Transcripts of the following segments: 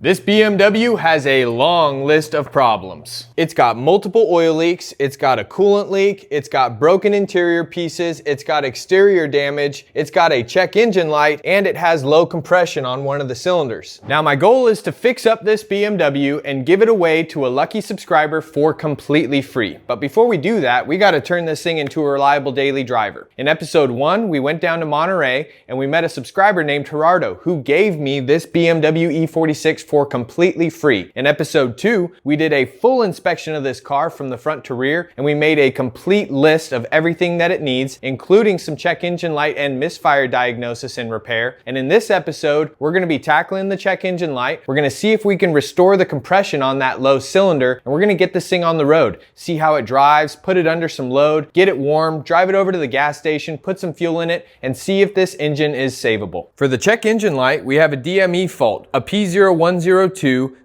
This BMW has a long list of problems. It's got multiple oil leaks, it's got a coolant leak, it's got broken interior pieces, it's got exterior damage, it's got a check engine light, and it has low compression on one of the cylinders. Now my goal is to fix up this BMW and give it away to a lucky subscriber for completely free. But before we do that, we gotta turn this thing into a reliable daily driver. In episode 1, we went down to Monterey and we met a subscriber named Gerardo who gave me this BMW E46 for completely free. In episode 2, we did a full inspection of this car from the front to rear, and we made a complete list of everything that it needs, including some check engine light and misfire diagnosis and repair. And in this episode, we're gonna be tackling the check engine light. We're gonna see if we can restore the compression on that low cylinder, and we're gonna get this thing on the road, see how it drives, put it under some load, get it warm, drive it over to the gas station, put some fuel in it, and see if this engine is savable. For the check engine light, we have a DME fault, a P0102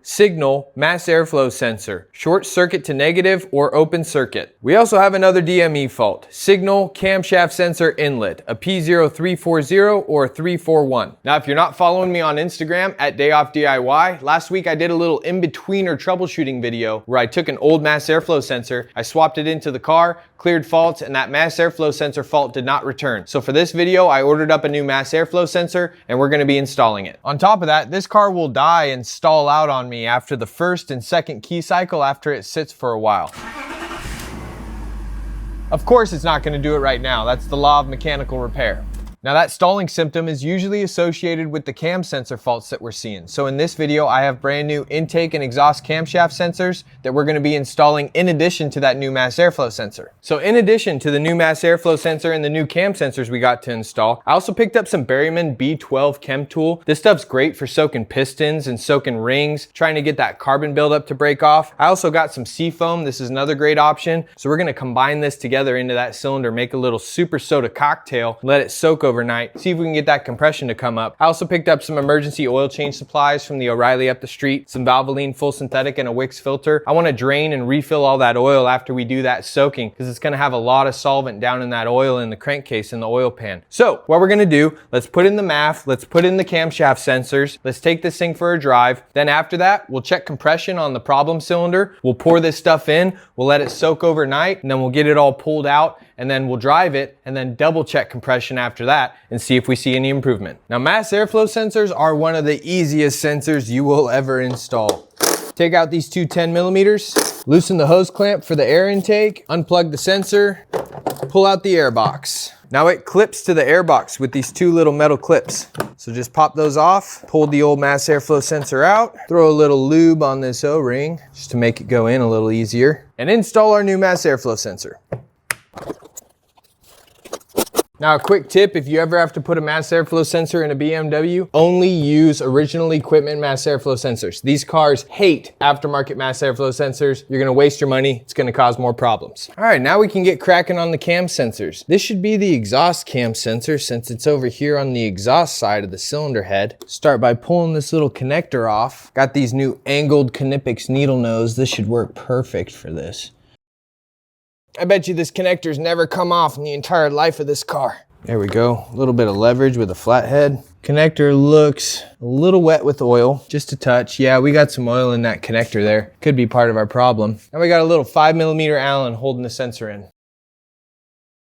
signal mass airflow sensor, short circuit to negative or open circuit. We also have another DME fault, signal camshaft sensor inlet, a P0340 or 341. Now if you're not following me on Instagram at DayOffDIY, last week I did a little in-betweener troubleshooting video where I took an old mass airflow sensor, I swapped it into the car, cleared faults, and that mass airflow sensor fault did not return. So for this video, I ordered up a new mass airflow sensor and we're gonna be installing it. On top of that, this car will die and stall out on me after the first and second key cycle after it sits for a while. Of course it's not gonna do it right now. That's the law of mechanical repair. Now that stalling symptom is usually associated with the cam sensor faults that we're seeing. So in this video, I have brand new intake and exhaust camshaft sensors that we're gonna be installing in addition to that new mass airflow sensor. So in addition to the new mass airflow sensor and the new cam sensors we got to install, I also picked up some Berryman B12 chem tool. This stuff's great for soaking pistons and soaking rings, trying to get that carbon buildup to break off. I also got some seafoam. This is another great option. So we're gonna combine this together into that cylinder, make a little super soda cocktail, let it soak overnight, see if we can get that compression to come up. I also picked up some emergency oil change supplies from the O'Reilly up the street, some Valvoline full synthetic and a Wix filter. I want to drain and refill all that oil after we do that soaking because it's going to have a lot of solvent down in that oil in the crankcase in the oil pan. So what we're going to do, let's put in the MAF, let's put in the camshaft sensors, let's take this thing for a drive. Then after that, we'll check compression on the problem cylinder. We'll pour this stuff in, we'll let it soak overnight, and then we'll get it all pulled out, and then we'll drive it and then double check compression after that and see if we see any improvement. Now mass airflow sensors are one of the easiest sensors you will ever install. Take out these two 10mm, loosen the hose clamp for the air intake, unplug the sensor, pull out the air box. Now it clips to the air box with these two little metal clips. So just pop those off, pull the old mass airflow sensor out, throw a little lube on this O-ring just to make it go in a little easier, and install our new mass airflow sensor. Now a quick tip, if you ever have to put a mass airflow sensor in a BMW, only use original equipment mass airflow sensors. These cars hate aftermarket mass airflow sensors. You're gonna waste your money, it's gonna cause more problems. All right, now we can get cracking on the cam sensors. This should be the exhaust cam sensor since it's over here on the exhaust side of the cylinder head. Start by pulling this little connector off. Got these new angled Knipex needle nose. This should work perfect for this. I bet you this connector's never come off in the entire life of this car. There we go, a little bit of leverage with a flathead. Connector looks a little wet with oil, just a touch. Yeah, we got some oil in that connector there. Could be part of our problem. Now we got a little 5mm Allen holding the sensor in.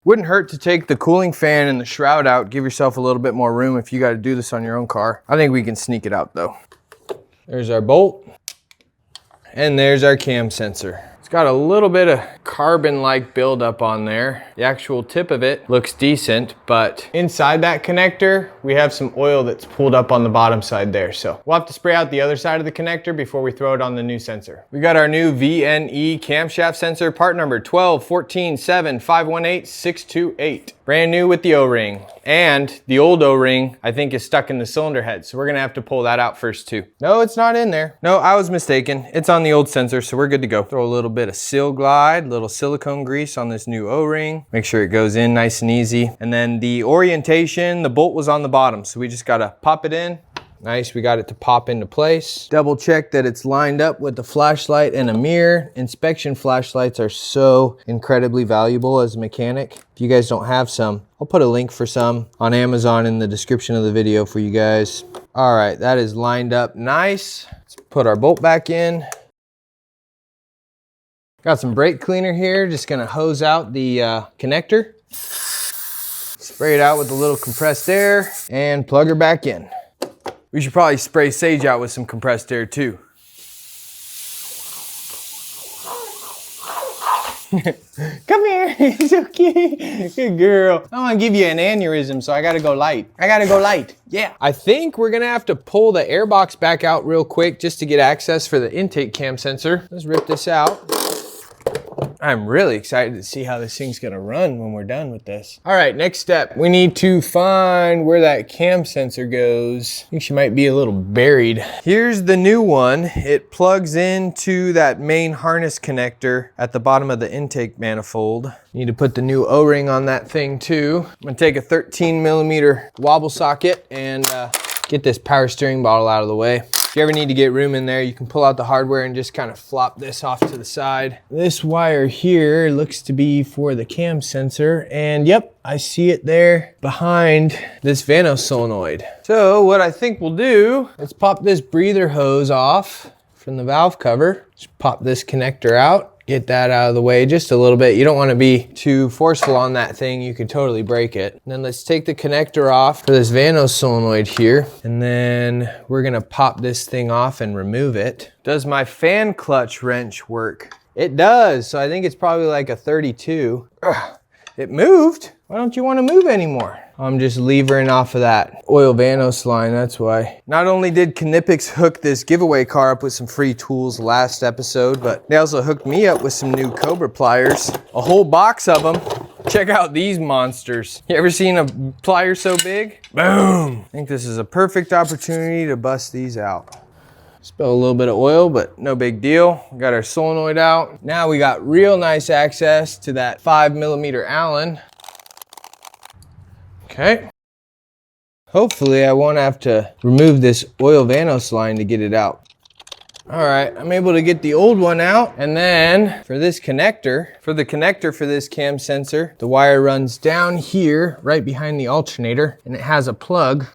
Wouldn't hurt to take the cooling fan and the shroud out, give yourself a little bit more room if you gotta do this on your own car. I think we can sneak it out though. There's our bolt, and there's our cam sensor. It's got a little bit of carbon-like buildup on there. The actual tip of it looks decent, but inside that connector, we have some oil that's pulled up on the bottom side there. So we'll have to spray out the other side of the connector before we throw it on the new sensor. We got our new VNE camshaft sensor, part number 12147518 Brand new with the O-ring. And the old O-ring, I think, is stuck in the cylinder head. So we're gonna have to pull that out first too. No, it's not in there. No, I was mistaken. It's on the old sensor, so we're good to go. Throw a little bit of Seal Glide, little silicone grease on this new O-ring. Make sure it goes in nice and easy. And then the orientation, the bolt was on the bottom, so we just gotta pop it in, Nice, we got it to pop into place. Double check that it's lined up with the flashlight and a mirror. Inspection flashlights are so incredibly valuable as a mechanic. If you guys don't have some, I'll put a link for some on Amazon in the description of the video for you guys. All right, that is lined up nice. Let's put our bolt back in. Got some brake cleaner here, just gonna hose out the connector. Spray it out with a little compressed air and plug her back in. We should probably spray Sage out with some compressed air too. Come here, it's okay. Good girl. I want to give you an aneurysm, so I gotta go light. Yeah. I think we're gonna have to pull the air box back out real quick just to get access for the intake cam sensor. Let's rip this out. I'm really excited to see how this thing's gonna run when we're done with this. All right, next step. We need to find where that cam sensor goes. I think she might be a little buried. Here's the new one. It plugs into that main harness connector at the bottom of the intake manifold. Need to put the new O-ring on that thing too. I'm gonna take a 13mm wobble socket and get this power steering bottle out of the way. If you ever need to get room in there, you can pull out the hardware and just kind of flop this off to the side. This wire here looks to be for the cam sensor, and yep, I see it there behind this Vanos solenoid. So what I think we'll do, let's pop this breather hose off from the valve cover. Just pop this connector out. Get that out of the way just a little bit. You don't want to be too forceful on that thing. You could totally break it. And then let's take the connector off for this Vanos solenoid here. And then we're gonna pop this thing off and remove it. Does my fan clutch wrench work? It does. So I think it's probably like a 32. Ugh, it moved. Why don't you want to move anymore? I'm just levering off of that oil Vanos line, that's why. Not only did Knipex hook this giveaway car up with some free tools last episode, but they also hooked me up with some new Cobra pliers. A whole box of them. Check out these monsters. You ever seen a plier so big? Boom! I think this is a perfect opportunity to bust these out. Spill a little bit of oil, but no big deal. We got our solenoid out. Now we got real nice access to that 5mm Allen. Okay. Hopefully I won't have to remove this oil Vanos line to get it out. All right, I'm able to get the old one out. And then for this connector, for this cam sensor, the wire runs down here, right behind the alternator, and it has a plug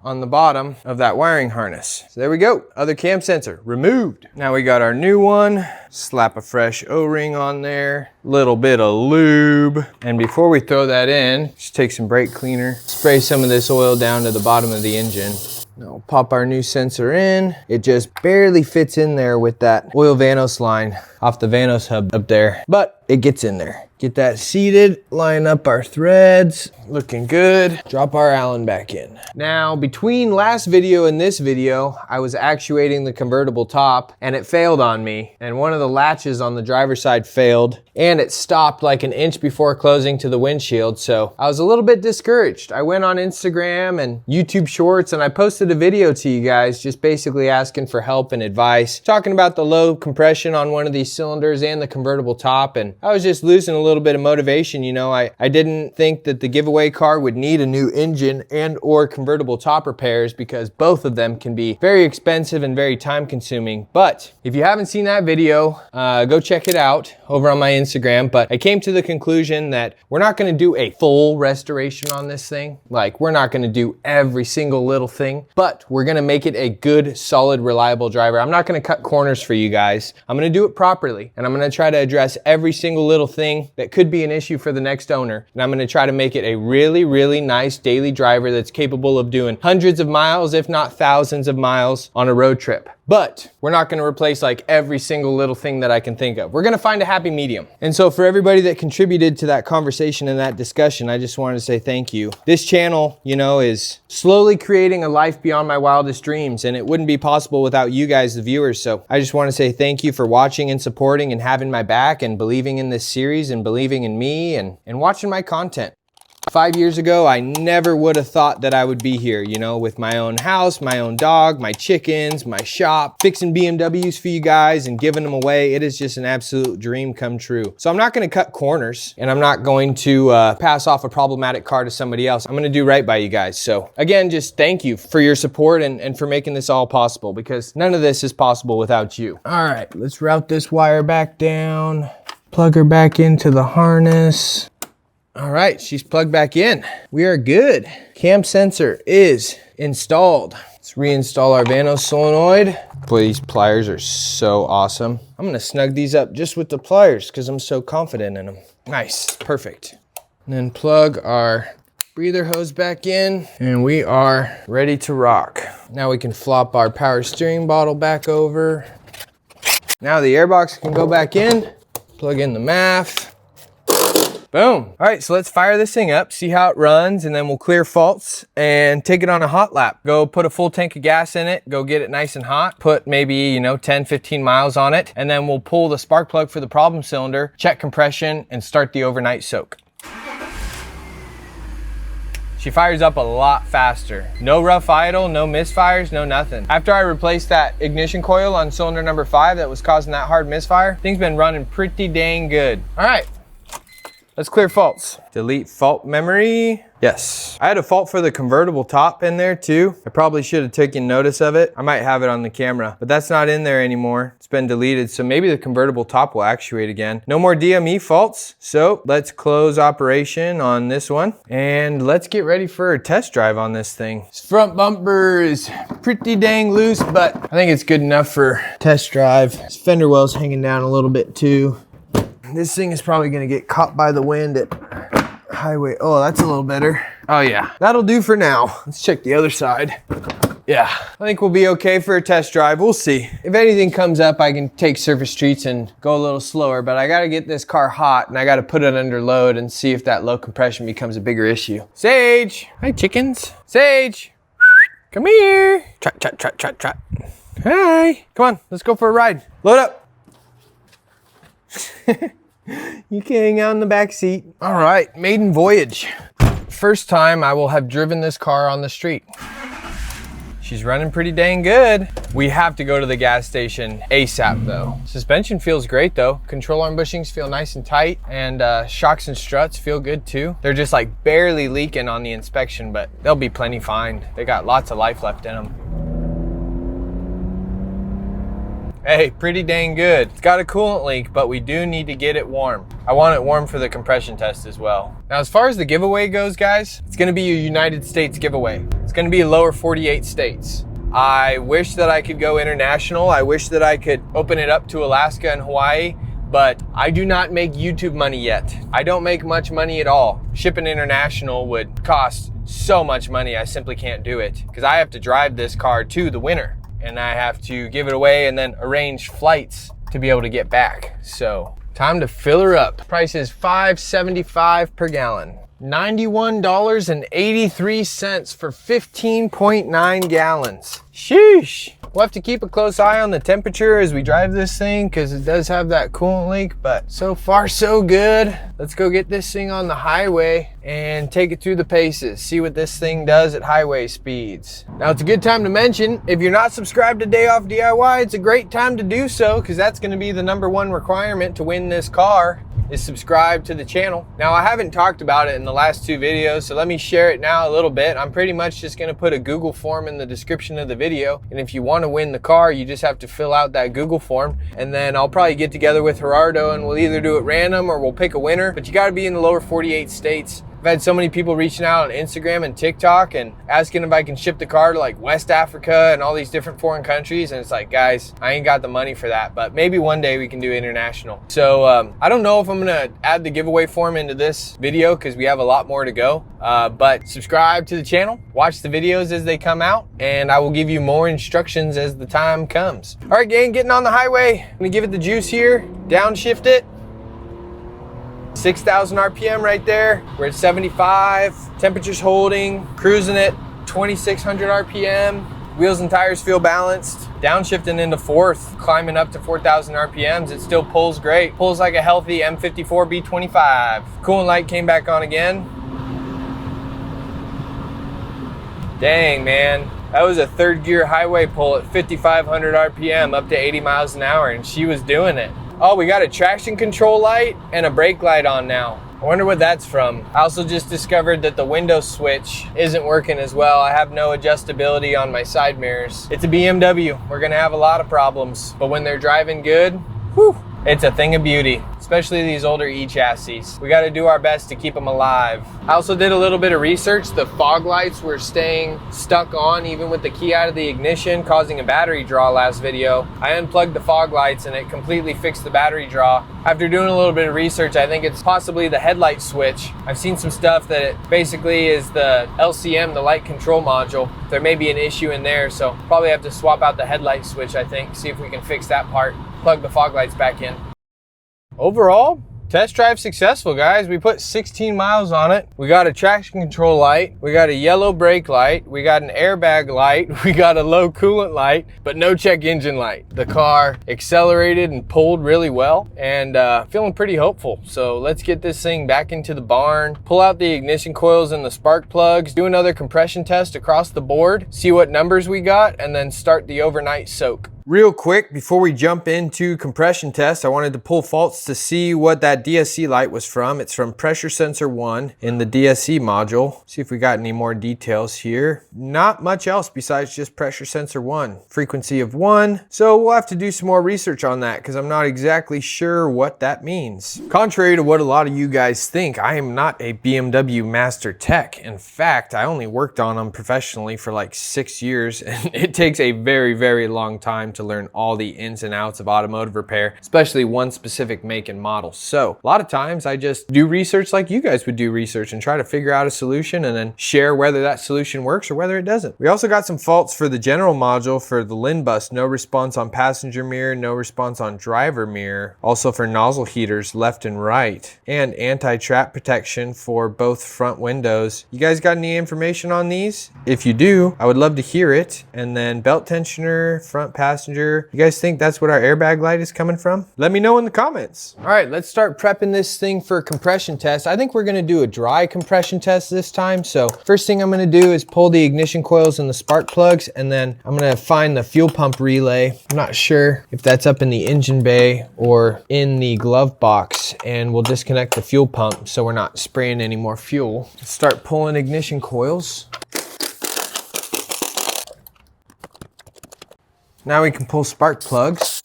on the bottom of that wiring harness. So there we go, other cam sensor removed. Now we got our new one. Slap a fresh O-ring on there, little bit of lube. And before we throw that in, just take some brake cleaner, spray some of this oil down to the bottom of the engine. Now pop our new sensor in. It just barely fits in there with that oil Vanos line off the Vanos hub up there, but it gets in there. Get that seated, line up our threads, looking good. Drop our Allen back in. Now, between last video and this video, I was actuating the convertible top and it failed on me. And one of the latches on the driver's side failed and it stopped like an inch before closing to the windshield. So I was a little bit discouraged. I went on Instagram and YouTube Shorts and I posted a video to you guys just basically asking for help and advice, talking about the low compression on one of these cylinders and the convertible top. And I was just losing a little bit of motivation. You know, I didn't think that the giveaway car would need a new engine and or convertible top repairs because both of them can be very expensive and very time consuming. But if you haven't seen that video, go check it out over on my Instagram. But I came to the conclusion that we're not going to do a full restoration on this thing. Like, we're not going to do every single little thing, but we're going to make it a good, solid, reliable driver. I'm not going to cut corners for you guys. I'm going to do it properly, and I'm going to try to address every single little thing that could be an issue for the next owner. And I'm going to try to make it a really, really nice daily driver that's capable of doing hundreds of miles, if not thousands of miles on a road trip. But we're not going to replace like every single little thing that I can think of. We're going to find a happy medium. And so for everybody that contributed to that conversation and that discussion, I just wanted to say thank you. This channel, you know, is slowly creating a life beyond my wildest dreams, and it wouldn't be possible without you guys, the viewers. So I just want to say thank you for watching and supporting and having my back and believing in this series and believing in me and watching my content. 5 years ago, I never would have thought that I would be here, you know, with my own house, my own dog, my chickens, my shop, fixing BMWs for you guys and giving them away. It is just an absolute dream come true. So I'm not gonna cut corners, and I'm not going to pass off a problematic car to somebody else. I'm gonna do right by you guys. So again, just thank you for your support and for making this all possible, because none of this is possible without you. All right, let's route this wire back down, plug her back into the harness. All right, she's plugged back in. We are good. Cam sensor is installed. Let's reinstall our Vanos solenoid. Boy, these pliers are so awesome. I'm gonna snug these up just with the pliers because I'm so confident in them. Nice, perfect. And then plug our breather hose back in, and we are ready to rock. Now we can flop our power steering bottle back over. Now the airbox can go back in, plug in the MAF. Boom. All right, so let's fire this thing up, see how it runs, and then we'll clear faults and take it on a hot lap. Go put a full tank of gas in it, go get it nice and hot, put maybe, 10, 15 miles on it, and then we'll pull the spark plug for the problem cylinder, check compression, and start the overnight soak. She fires up a lot faster. No rough idle, no misfires, no nothing. After I replaced that ignition coil on cylinder number 5 that was causing that hard misfire, thing's been running pretty dang good. All right. Let's clear faults. Delete fault memory. Yes. I had a fault for the convertible top in there too. I probably should have taken notice of it. I might have it on the camera, but that's not in there anymore. It's been deleted, so maybe the convertible top will actuate again. No more DME faults, so let's close operation on this one, and let's get ready for a test drive on this thing. This front bumper is pretty dang loose, but I think it's good enough for test drive. This fender well's hanging down a little bit too. This thing is probably gonna get caught by the wind at highway. Oh, that's a little better. Oh yeah, that'll do for now. Let's check the other side. Yeah, I think we'll be okay for a test drive. We'll see. If anything comes up, I can take surface streets and go a little slower, but I gotta get this car hot and I gotta put it under load and see if that low compression becomes a bigger issue. Sage, hi chickens. Sage, come here. Trot, trot, trot, trot, trot. Hi, come on, let's go for a ride. Load up. You can hang out in the back seat. All right, maiden voyage. First time I will have driven this car on the street. She's running pretty dang good. We have to go to the gas station ASAP though. Suspension feels great though. Control arm bushings feel nice and tight, and shocks and struts feel good too. They're just like barely leaking on the inspection, but they'll be plenty fine. They got lots of life left in them. Hey, pretty dang good. It's got a coolant leak, but we do need to get it warm. I want it warm for the compression test as well. Now, as far as the giveaway goes, guys, it's gonna be a United States giveaway. It's gonna be lower 48 states. I wish that I could go international. I wish that I could open it up to Alaska and Hawaii, but I do not make YouTube money yet. I don't make much money at all. Shipping international would cost so much money, I simply can't do it because I have to drive this car to the winner, and I have to give it away and then arrange flights to be able to get back. So time to fill her up. Price is $5.75 per gallon. $91.83 for 15.9 gallons. Sheesh. We'll have to keep a close eye on the temperature as we drive this thing because it does have that coolant leak, but so far so good. Let's go get this thing on the highway and take it through the paces, see what this thing does at highway speeds. Now it's a good time to mention, if you're not subscribed to Day Off DIY, it's a great time to do so because that's gonna be the #1 requirement to win this car, is subscribe to the channel. Now I haven't talked about it in the last 2 videos, so let me share it now a little bit. I'm pretty much just gonna put a Google form in the description of the video, and if you want to win the car, you just have to fill out that Google form, and then I'll probably get together with Gerardo and we'll either do it random or we'll pick a winner, but you gotta be in the lower 48 states. I've had so many people reaching out on Instagram and TikTok and asking if I can ship the car to like West Africa and all these different foreign countries. And it's like, guys, I ain't got the money for that, but maybe one day we can do international. So I don't know if I'm gonna add the giveaway form into this video because we have a lot more to go. But subscribe to the channel, watch the videos as they come out, and I will give you more instructions as the time comes. All right, gang, getting on the highway. I'm gonna give it the juice here, downshift it. 6,000 RPM right there. We're at 75, temperature's holding, cruising at 2,600 RPM. Wheels and tires feel balanced. Downshifting into 4th, climbing up to 4,000 RPMs. It still pulls great. Pulls like a healthy M54 B25. Coolant light came back on again. Dang, man. That was a third gear highway pull at 5,500 RPM up to 80 miles an hour, and she was doing it. Oh, we got a traction control light and a brake light on now. I wonder what that's from. I also just discovered that the window switch isn't working as well. I have no adjustability on my side mirrors. It's a BMW. We're gonna have a lot of problems, but when they're driving good, whew, it's a thing of beauty, especially these older E-chassis. We gotta do our best to keep them alive. I also did a little bit of research. The fog lights were staying stuck on even with the key out of the ignition, causing a battery draw last video. I unplugged the fog lights and it completely fixed the battery draw. After doing a little bit of research, I think it's possibly the headlight switch. I've seen some stuff that it basically is the LCM, the light control module. There may be an issue in there, so probably have to swap out the headlight switch, I think, see if we can fix that part. Plug the fog lights back in. Overall, test drive successful, guys. We put 16 miles on it. We got a traction control light. We got a yellow brake light. We got an airbag light. We got a low coolant light, but no check engine light. The car accelerated and pulled really well, and feeling pretty hopeful. So let's get this thing back into the barn, pull out the ignition coils and the spark plugs, do another compression test across the board, see what numbers we got, and then start the overnight soak. Real quick, before we jump into compression tests, I wanted to pull faults to see what that DSC light was from. It's from pressure sensor 1 in the DSC module. See if we got any more details here. Not much else besides just pressure sensor 1. Frequency of 1. So we'll have to do some more research on that because I'm not exactly sure what that means. Contrary to what a lot of you guys think, I am not a BMW master tech. In fact, I only worked on them professionally for like 6 years, and it takes a very, very long time to learn all the ins and outs of automotive repair, especially one specific make and model. So a lot of times I just do research like you guys would do research and try to figure out a solution and then share whether that solution works or whether it doesn't. We also got some faults for the general module for the LIN bus. No response on passenger mirror, no response on driver mirror. Also for nozzle heaters left and right, and anti-trap protection for both front windows. You guys got any information on these? If you do, I would love to hear it. And then belt tensioner, front passenger. You guys think that's what our airbag light is coming from? Let me know in the comments. All right, let's start prepping this thing for a compression test. I think we're gonna do a dry compression test this time. So first thing I'm gonna do is pull the ignition coils and the spark plugs, and then I'm gonna find the fuel pump relay. I'm not sure if that's up in the engine bay or in the glove box, and we'll disconnect the fuel pump so we're not spraying any more fuel. Let's start pulling ignition coils. Now we can pull spark plugs.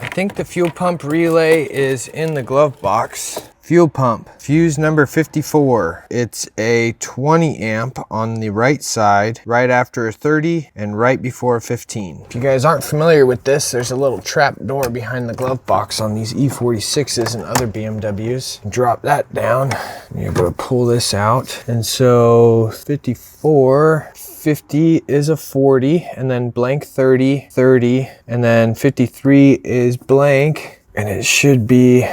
I think the fuel pump relay is in the glove box. Fuel pump, fuse number 54. It's a 20 amp on the right side, right after a 30 and right before a 15. If you guys aren't familiar with this, there's a little trap door behind the glove box on these E46s and other BMWs. Drop that down, and you're gonna pull this out. And so 54, 50 is a 40, and then blank 30, 30, and then 53 is blank, and it should be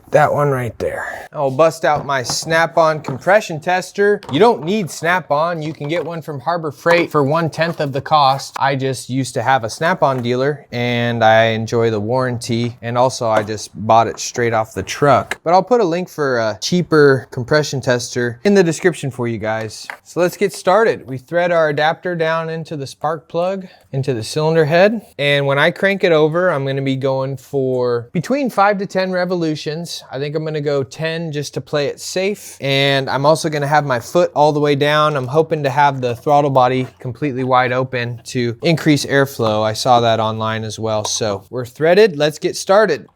that one right there. I'll bust out my Snap-on compression tester. You don't need Snap-on. You can get one from Harbor Freight for 1/10 of the cost. I just used to have a Snap-on dealer and I enjoy the warranty, and also I just bought it straight off the truck. But I'll put a link for a cheaper compression tester in the description for you guys. So let's get started. We thread our adapter down into the spark plug, into the cylinder head, and when I crank it over, I'm gonna be going for between 5 to 10 revolutions. I think I'm gonna go 10 just to play it safe. And I'm also gonna have my foot all the way down. I'm hoping to have the throttle body completely wide open to increase airflow. I saw that online as well. So we're threaded, let's get started.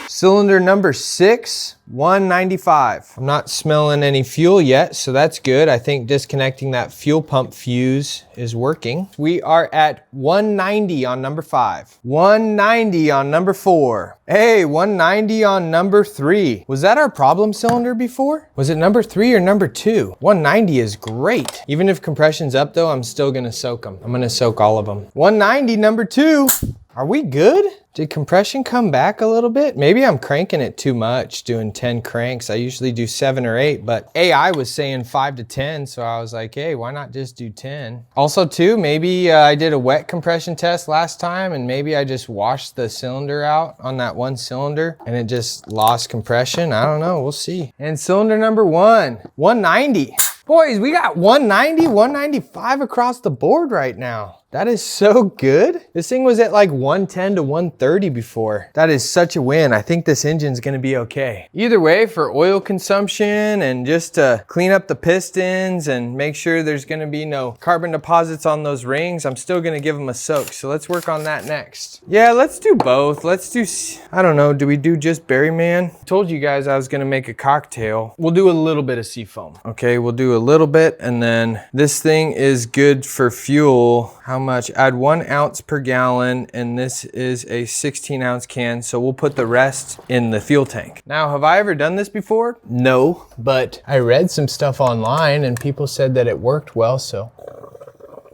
Cylinder number 6, 195. I'm not smelling any fuel yet, so that's good. I think disconnecting that fuel pump fuse is working. We are at 190 on number 5. 190 on number 4. Hey, 190 on number 3. Was that our problem cylinder before? Was it number 3 or number 2? 190 is great. Even if compression's up though, I'm still gonna soak them. I'm gonna soak all of them. 190, number 2. Are we good? Did compression come back a little bit? Maybe I'm cranking it too much, doing 10 cranks. I usually do 7 or 8, but AI was saying 5 to 10, so I was like, hey, why not just do 10? Also too, maybe I did a wet compression test last time, and maybe I just washed the cylinder out on that one cylinder, and it just lost compression. I don't know, we'll see. And cylinder number 1, 190. Boys, we got 190, 195 across the board right now. That is so good. This thing was at like 110 to 130 before. That is such a win. I think this engine's gonna be okay. Either way, for oil consumption and just to clean up the pistons and make sure there's gonna be no carbon deposits on those rings, I'm still gonna give them a soak. So let's work on that next. Yeah, let's do both. Let's do, I don't know, do we do just Berryman? Told you guys I was gonna make a cocktail. We'll do a little bit of seafoam. Okay, we'll do a little bit, and then this thing is good for fuel. How much? Add 1 ounce per gallon, and this is a 16-ounce can, so we'll put the rest in the fuel tank. Now, have I ever done this before? No, but I read some stuff online and people said that it worked well, so.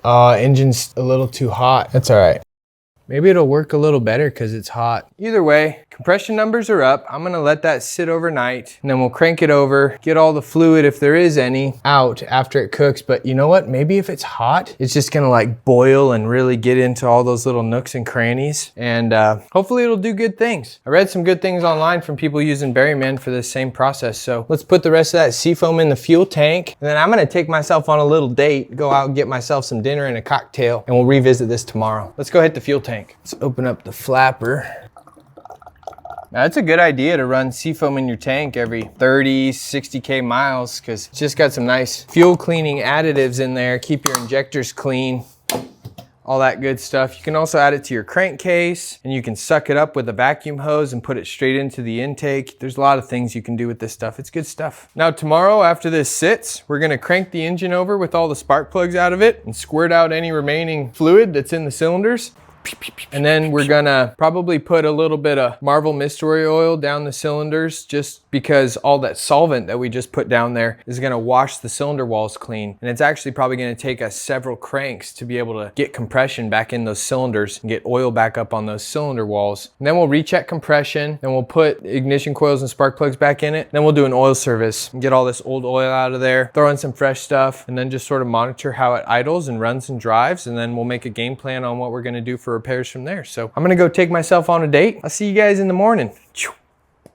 Engine's a little too hot. That's all right. Maybe it'll work a little better because it's hot. Either way, compression numbers are up. I'm gonna let that sit overnight, and then we'll crank it over, get all the fluid, if there is any, out after it cooks. But you know what? Maybe if it's hot, it's just gonna like boil and really get into all those little nooks and crannies. And hopefully it'll do good things. I read some good things online from people using Berryman for this same process. So let's put the rest of that seafoam in the fuel tank. And then I'm gonna take myself on a little date, go out and get myself some dinner and a cocktail, and we'll revisit this tomorrow. Let's go hit the fuel tank. Let's open up the flapper. Now, it's a good idea to run seafoam in your tank every 30, 60K miles because it's just got some nice fuel cleaning additives in there, keep your injectors clean, all that good stuff. You can also add it to your crankcase, and you can suck it up with a vacuum hose and put it straight into the intake. There's a lot of things you can do with this stuff. It's good stuff. Now tomorrow, after this sits, we're gonna crank the engine over with all the spark plugs out of it and squirt out any remaining fluid that's in the cylinders. And then we're gonna probably put a little bit of Marvel Mystery Oil down the cylinders, just because all that solvent that we just put down there is gonna wash the cylinder walls clean. And it's actually probably gonna take us several cranks to be able to get compression back in those cylinders and get oil back up on those cylinder walls. And then we'll recheck compression, then we'll put ignition coils and spark plugs back in it. Then we'll do an oil service and get all this old oil out of there, throw in some fresh stuff, and then just sort of monitor how it idles and runs and drives. And then we'll make a game plan on what we're gonna do for repairs from there. So I'm gonna go take myself on a date. I'll see you guys in the morning.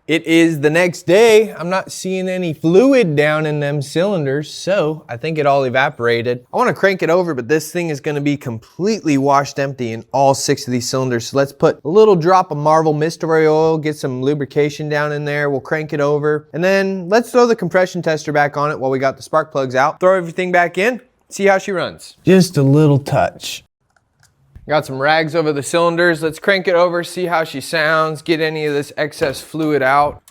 It is the next day. I'm not seeing any fluid down in them cylinders, so I think it all evaporated. I wanna crank it over, but this thing is gonna be completely washed empty in all 6 of these cylinders. So let's put a little drop of Marvel Mystery Oil, get some lubrication down in there. We'll crank it over, and then let's throw the compression tester back on it while we got the spark plugs out. Throw everything back in, see how she runs. Just a little touch. Got some rags over the cylinders. Let's crank it over, see how she sounds, get any of this excess fluid out.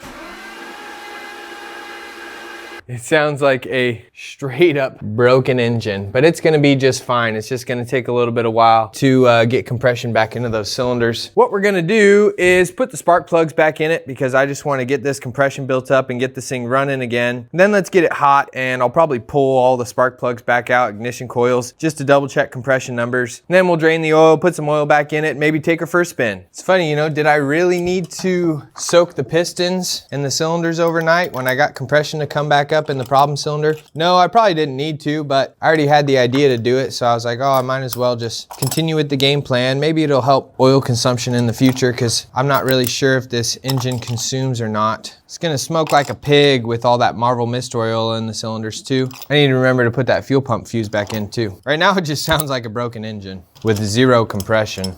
It sounds like a straight up broken engine, but it's gonna be just fine. It's just gonna take a little bit of while to get compression back into those cylinders. What we're gonna do is put the spark plugs back in it because I just wanna get this compression built up and get this thing running again. And then let's get it hot, and I'll probably pull all the spark plugs back out, ignition coils, just to double check compression numbers. And then we'll drain the oil, put some oil back in it, maybe take her for a spin. It's funny, you know, did I really need to soak the pistons and the cylinders overnight when I got compression to come back up in the problem cylinder? No, I probably didn't need to, but I already had the idea to do it, so I was like, oh, I might as well just continue with the game plan. Maybe it'll help oil consumption in the future, because I'm not really sure if this engine consumes or not. It's gonna smoke like a pig with all that Marvel Mystery Oil in the cylinders too. I need to remember to put that fuel pump fuse back in too. Right now it just sounds like a broken engine with 0 compression.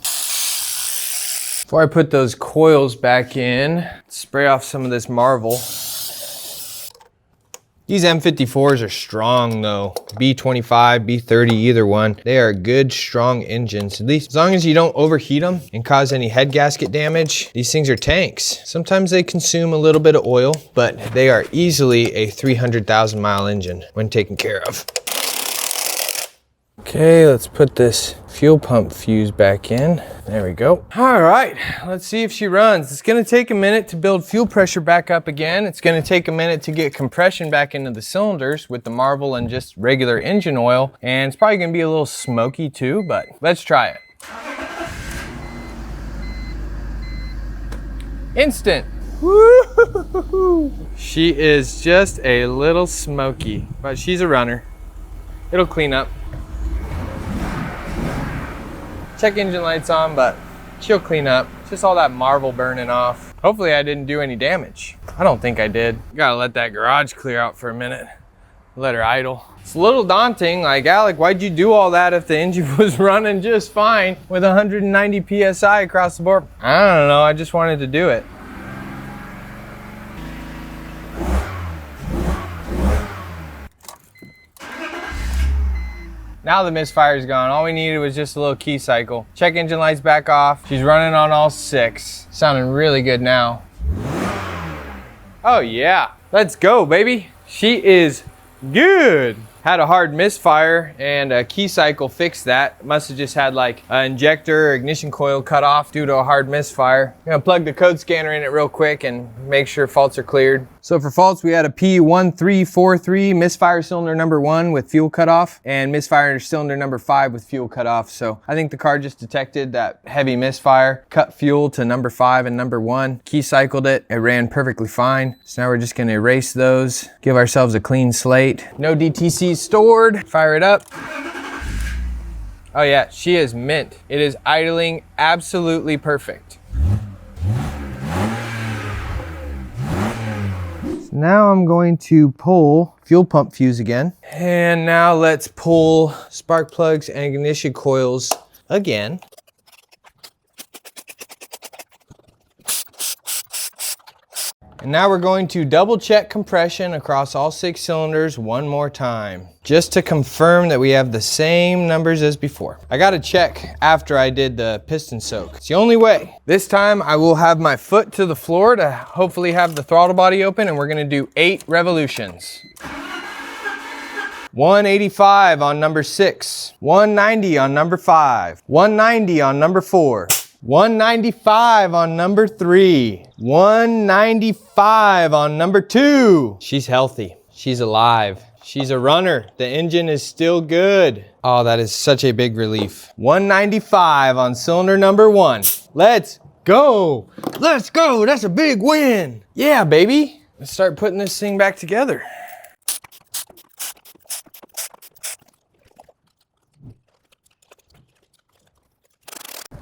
Before I put those coils back in, spray off some of this Marvel. These M54s are strong though. B25, B30, either one. They are good, strong engines. At least as long as you don't overheat them and cause any head gasket damage, these things are tanks. Sometimes they consume a little bit of oil, but they are easily a 300,000 mile engine when taken care of. Okay, let's put this fuel pump fuse back in. There we go. All right, let's see if she runs. It's gonna take a minute to build fuel pressure back up again. It's gonna take a minute to get compression back into the cylinders with the Marvel and just regular engine oil. And it's probably gonna be a little smoky too, but let's try it. Instant. Woo-hoo-hoo-hoo. She is just a little smoky, but she's a runner. It'll clean up. Check engine lights on, but she'll clean up. It's just all that Marvel burning off. Hopefully I didn't do any damage. I don't think I did. Gotta let that garage clear out for a minute. let her idle. It's a little daunting, like, Alec, why'd you do all that if the engine was running just fine with 190 PSI across the board? I don't know, I just wanted to do it. Now the misfire's gone. All we needed was just a little key cycle. Check engine lights back off. She's running on all 6. Sounding really good now. Oh yeah, let's go, baby. She is good. Had a hard misfire and a key cycle fixed that. Must have just had like an injector or ignition coil cut off due to a hard misfire. I'm gonna plug the code scanner in it real quick and make sure faults are cleared. So for faults, we had a P1343 misfire cylinder number 1 with fuel cutoff and misfire cylinder number 5 with fuel cutoff. So I think the car just detected that heavy misfire, cut fuel to number 5 and number 1, key cycled it. It ran perfectly fine. So now we're just gonna erase those, give ourselves a clean slate. No DTC stored. Fire it up. Oh yeah, she is mint. It is idling absolutely perfect. So now I'm going to pull fuel pump fuse again. And now let's pull spark plugs and ignition coils again. And now we're going to double check compression across all 6 cylinders one more time, just to confirm that we have the same numbers as before. I gotta check after I did the piston soak. It's the only way. This time I will have my foot to the floor to hopefully have the throttle body open, and we're gonna do 8 revolutions. 185 on number 6, 190 on number 5, 190 on number 4, 195 on number 3, 195 on number 2. She's healthy. She's alive. She's a runner. The engine is still good. Oh, that is such a big relief. 195 on cylinder number 1. Let's go. Let's go. That's a big win. Yeah, baby. Let's start putting this thing back together.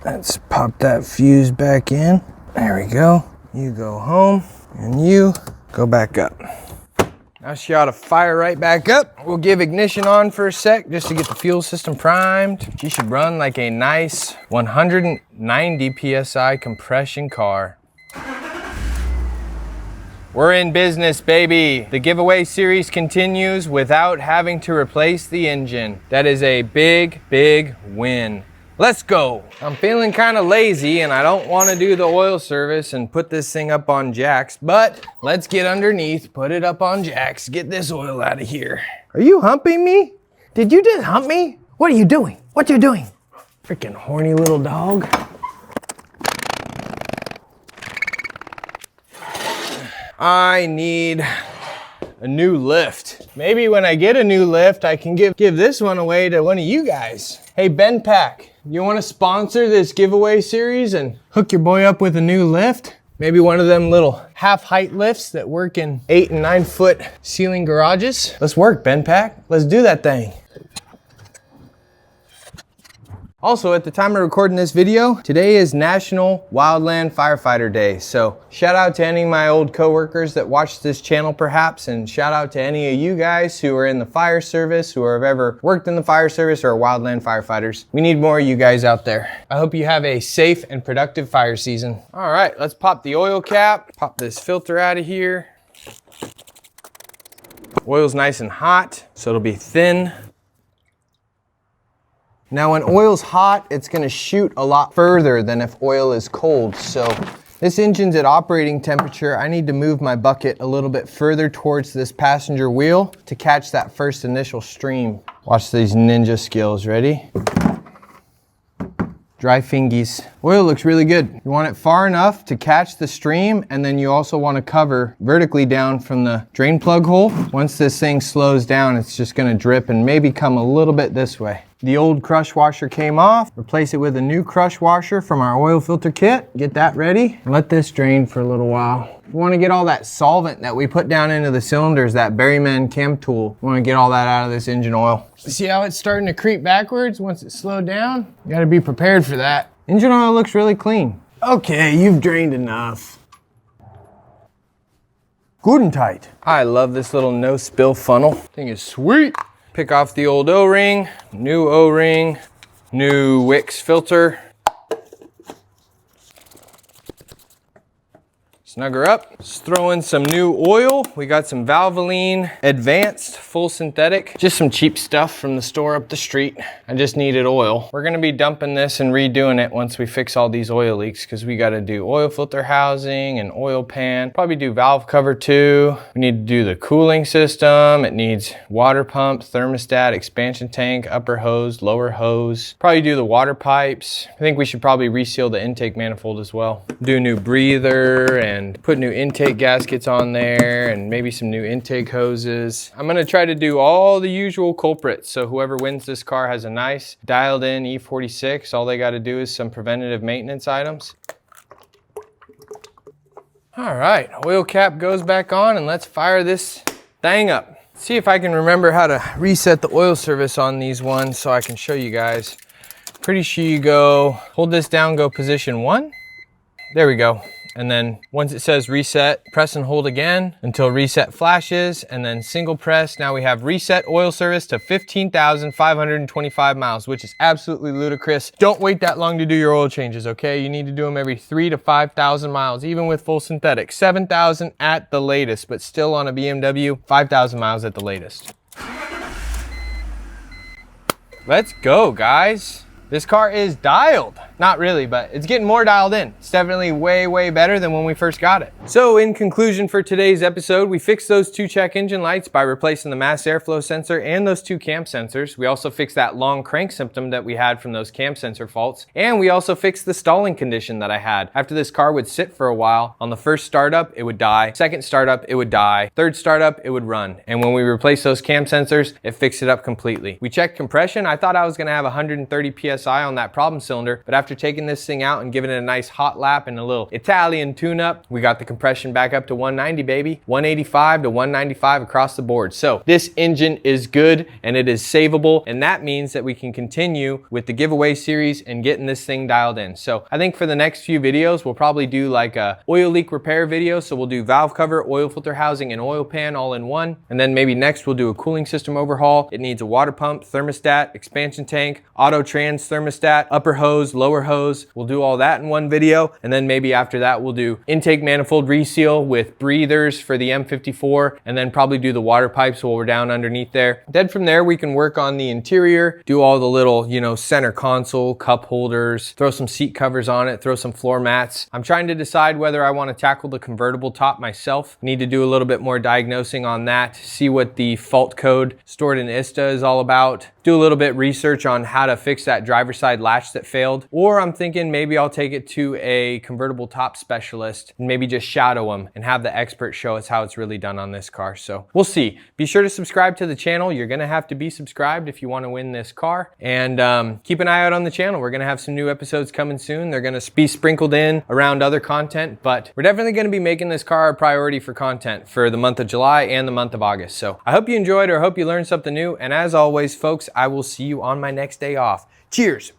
Let's pop that fuse back in. There we go. You go home and you go back up. Now she ought to fire right back up. We'll give ignition on for a sec just to get the fuel system primed. She should run like a nice 190 PSI compression car. We're in business, baby. The giveaway series continues without having to replace the engine. That is a big, big win. Let's go. I'm feeling kind of lazy and I don't want to do the oil service and put this thing up on jacks, but let's get underneath, put it up on jacks, get this oil out of here. Are you humping me? Did you just hump me? What are you doing? What you doing? Freaking horny little dog. I need a new lift. Maybe when I get a new lift, I can give this one away to one of you guys. Hey, Ben Pack, you want to sponsor this giveaway series and hook your boy up with a new lift? Maybe one of them little half height lifts that work in 8 and 9 foot ceiling garages. Let's work, Ben Pack. Let's do that thing. Also, at the time of recording this video, today is National Wildland Firefighter Day. So shout out to any of my old coworkers that watch this channel perhaps, and shout out to any of you guys who are in the fire service, who have ever worked in the fire service or are wildland firefighters. We need more of you guys out there. I hope you have a safe and productive fire season. All right, let's pop the oil cap, pop this filter out of here. Oil's nice and hot, so it'll be thin. Now when oil's hot, it's gonna shoot a lot further than if oil is cold. So this engine's at operating temperature. I need to move my bucket a little bit further towards this passenger wheel to catch that first initial stream. Watch these ninja skills, ready? Dry fingies. Oil looks really good. You want it far enough to catch the stream, and then you also want to cover vertically down from the drain plug hole. Once this thing slows down, it's just gonna drip and maybe come a little bit this way. The old crush washer came off. Replace it with a new crush washer from our oil filter kit. Get that ready. Let this drain for a little while. We want to get all that solvent that we put down into the cylinders, that Berryman chem tool. We want to get all that out of this engine oil. See how it's starting to creep backwards once it's slowed down? You got to be prepared for that. Engine oil looks really clean. Okay, you've drained enough. good and tight. I love this little no spill funnel. Thing is sweet. Pick off the old O-ring, new Wix filter. Snug her up. Just throw in some new oil. We got some Valvoline Advanced Full Synthetic. Just some cheap stuff from the store up the street. I just needed oil. We're gonna be dumping this and redoing it once we fix all these oil leaks because we gotta do oil filter housing and oil pan. Probably do valve cover too. We need to do the cooling system. It needs water pump, thermostat, expansion tank, upper hose, lower hose. Probably do the water pipes. I think we should probably reseal the intake manifold as well. Do a new breather and put new intake gaskets on there and maybe some new intake hoses. I'm gonna try to do all the usual culprits. So whoever wins this car has a nice dialed in E46. All they gotta do is some preventative maintenance items. All right, oil cap goes back on and let's fire this thing up. See if I can remember how to reset the oil service on these ones so I can show you guys. Pretty sure you go, hold this down, go position 1. There we go. And then once it says reset, press and hold again until reset flashes, and then single press. Now we have reset oil service to 15,525 miles, which is absolutely ludicrous. Don't wait that long to do your oil changes, okay? You need to do them every 3,000 to 5,000 miles, even with full synthetic. 7,000 at the latest, but still on a BMW, 5,000 miles at the latest. Let's go, guys. This car is dialed. Not really, but it's getting more dialed in. It's definitely way, way better than when we first got it. So in conclusion for today's episode, we fixed those 2 check engine lights by replacing the mass airflow sensor and those 2 cam sensors. We also fixed that long crank symptom that we had from those cam sensor faults. And we also fixed the stalling condition that I had. After this car would sit for a while, on the first startup, it would die. Second startup, it would die. Third startup, it would run. And when we replaced those cam sensors, it fixed it up completely. We checked compression. I thought I was gonna have 130 PSI on that problem cylinder, but after taking this thing out and giving it a nice hot lap and a little Italian tune-up, we got the compression back up to 190, baby. 185 to 195 across the board. So this engine is good and it is savable, and that means that we can continue with the giveaway series and getting this thing dialed in. So I think for the next few videos, we'll probably do like a oil leak repair video. So we'll do valve cover, oil filter housing, and oil pan all in one. And then maybe next we'll do a cooling system overhaul. It needs a water pump, thermostat, expansion tank, auto trans thermostat, upper hose, lower hose. We'll do all that in one video. And then maybe after that, we'll do intake manifold reseal with breathers for the M54, and then probably do the water pipes while we're down underneath there. Then from there, we can work on the interior, do all the little, center console, cup holders, throw some seat covers on it, throw some floor mats. I'm trying to decide whether I want to tackle the convertible top myself. Need to do a little bit more diagnosing on that, see what the fault code stored in ISTA is all about, do a little bit research on how to fix that driver's side latch that failed. Or I'm thinking maybe I'll take it to a convertible top specialist and maybe just shadow them and have the expert show us how it's really done on this car. So we'll see. Be sure to subscribe to the channel. You're gonna have to be subscribed if you want to win this car. And keep an eye out on the channel. We're gonna have some new episodes coming soon. They're gonna be sprinkled in around other content, but we're definitely gonna be making this car a priority for content for the month of July and the month of August. So I hope you enjoyed, or I hope you learned something new. And as always, folks, I will see you on my next day off. Cheers.